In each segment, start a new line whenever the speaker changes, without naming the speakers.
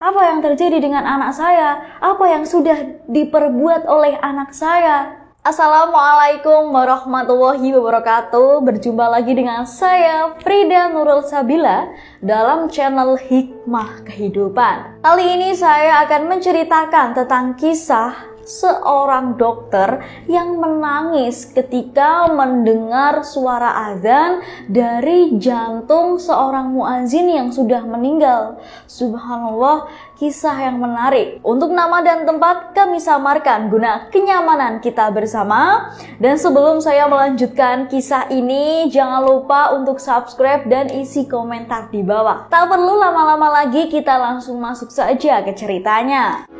Apa yang terjadi dengan anak saya? Apa yang sudah diperbuat oleh anak saya? Assalamualaikum warahmatullahi wabarakatuh. Berjumpa lagi dengan saya Frida Nurul Sabila dalam channel Hikmah Kehidupan. Kali ini saya akan menceritakan tentang kisah seorang dokter yang menangis ketika mendengar suara azan dari jantung seorang muazin yang sudah meninggal. Subhanallah, kisah yang menarik. Untuk nama dan tempat kami samarkan guna kenyamanan kita bersama. Dan sebelum saya melanjutkan kisah ini, jangan lupa untuk subscribe dan isi komentar di bawah. Tak perlu lama-lama lagi, kita langsung masuk saja ke ceritanya.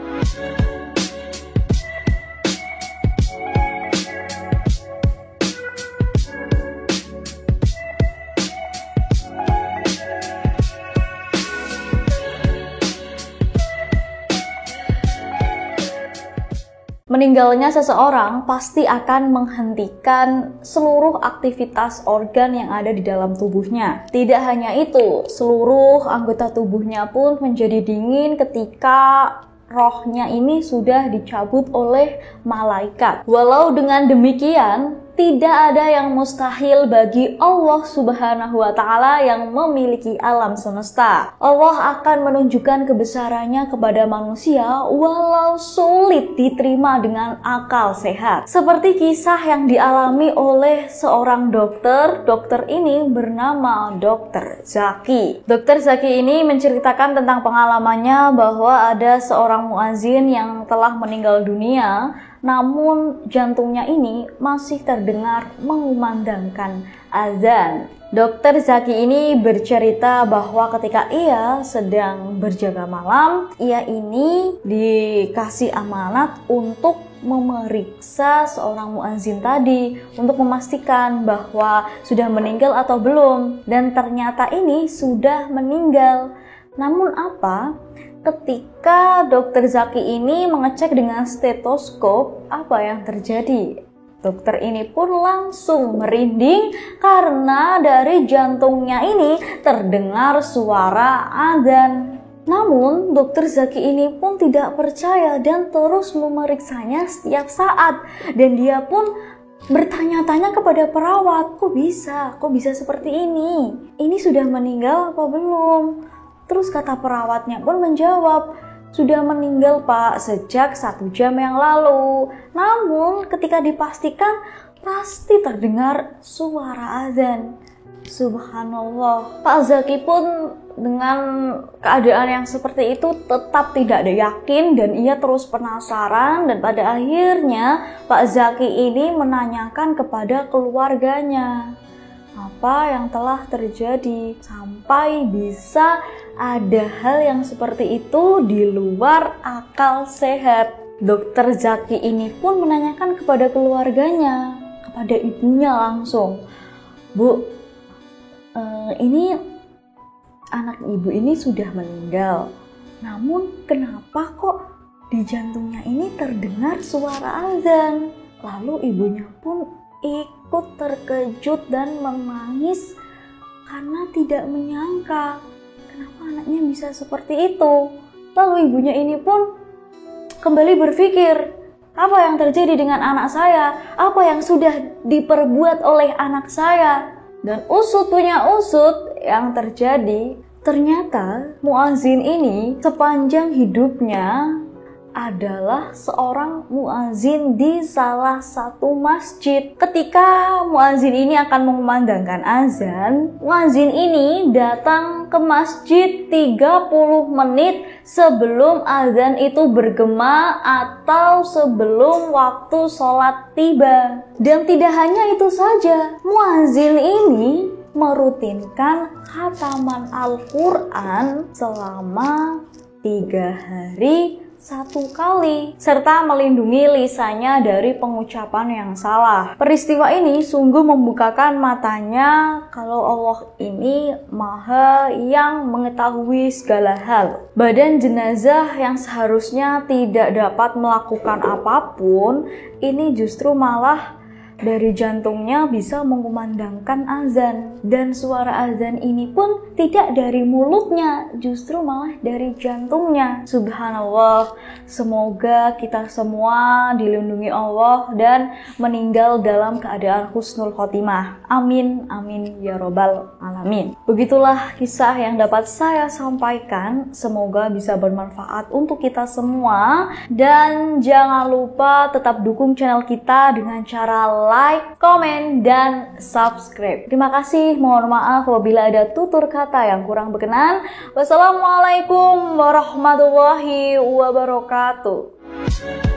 Meninggalnya seseorang pasti akan menghentikan seluruh aktivitas organ yang ada di dalam tubuhnya. Tidak hanya itu, seluruh anggota tubuhnya pun menjadi dingin ketika rohnya ini sudah dicabut oleh malaikat. Walau dengan demikian, tidak ada yang mustahil bagi Allah Subhanahu wa Ta'ala yang memiliki alam semesta. Allah akan menunjukkan kebesarannya kepada manusia walau sulit diterima dengan akal sehat. Seperti kisah yang dialami oleh seorang dokter. Dokter ini bernama Dr. Zaki. Dr. Zaki ini menceritakan tentang pengalamannya bahwa ada seorang muazin yang telah meninggal dunia, namun jantungnya ini masih terdengar mengumandangkan azan. Dokter Zaki ini bercerita bahwa ketika ia sedang berjaga malam, ia ini dikasih amanat untuk memeriksa seorang muazin tadi untuk memastikan bahwa sudah meninggal atau belum. Dan ternyata ini sudah meninggal. Namun apa? Ketika Dokter Zaki ini mengecek dengan stetoskop, apa yang terjadi? Dokter ini pun langsung merinding karena dari jantungnya ini terdengar suara azan. Namun Dokter Zaki ini pun tidak percaya dan terus memeriksanya setiap saat. Dan dia pun bertanya-tanya kepada perawat, kok bisa seperti ini? Ini sudah meninggal apa belum? Terus kata perawatnya pun menjawab, sudah meninggal Pak sejak 1 jam yang lalu. Namun ketika dipastikan pasti terdengar suara azan. Subhanallah. Pak Zaki pun dengan keadaan yang seperti itu tetap tidak ada yakin dan ia terus penasaran. Dan pada akhirnya Pak Zaki ini menanyakan kepada keluarganya apa yang telah terjadi sampai bisa ada hal yang seperti itu di luar akal sehat. Dokter Zaki ini pun menanyakan kepada keluarganya, kepada ibunya langsung, Bu, ini anak ibu ini sudah meninggal, namun kenapa kok di jantungnya ini terdengar suara azan? Lalu ibunya pun ikut terkejut dan menangis karena tidak menyangka kenapa anaknya bisa seperti itu. Lalu ibunya ini pun kembali berpikir, apa yang terjadi dengan anak saya? Apa yang sudah diperbuat oleh anak saya? Dan usut punya usut yang terjadi, ternyata muazin ini sepanjang hidupnya adalah seorang muazin di salah satu masjid. Ketika muazin ini akan mengumandangkan azan, muazin ini datang ke masjid 30 menit sebelum azan itu bergema atau sebelum waktu sholat tiba. Dan tidak hanya itu saja, muazin ini merutinkan khataman Al-Quran selama 3 hari 1 kali, serta melindungi lisannya dari pengucapan yang salah. Peristiwa ini sungguh membukakan matanya kalau Allah ini Maha yang mengetahui segala hal. Badan jenazah yang seharusnya tidak dapat melakukan apapun, ini justru malah dari jantungnya bisa mengumandangkan azan. Dan suara azan ini pun tidak dari mulutnya, justru malah dari jantungnya. Subhanallah, semoga kita semua dilindungi Allah dan meninggal dalam keadaan husnul khotimah. Amin, amin ya robbal alamin. Begitulah kisah yang dapat saya sampaikan, semoga bisa bermanfaat untuk kita semua. Dan jangan lupa tetap dukung channel kita dengan cara like, komen, dan subscribe. Terima kasih, mohon maaf apabila ada tutur kata yang kurang berkenan. Wassalamualaikum warahmatullahi wabarakatuh.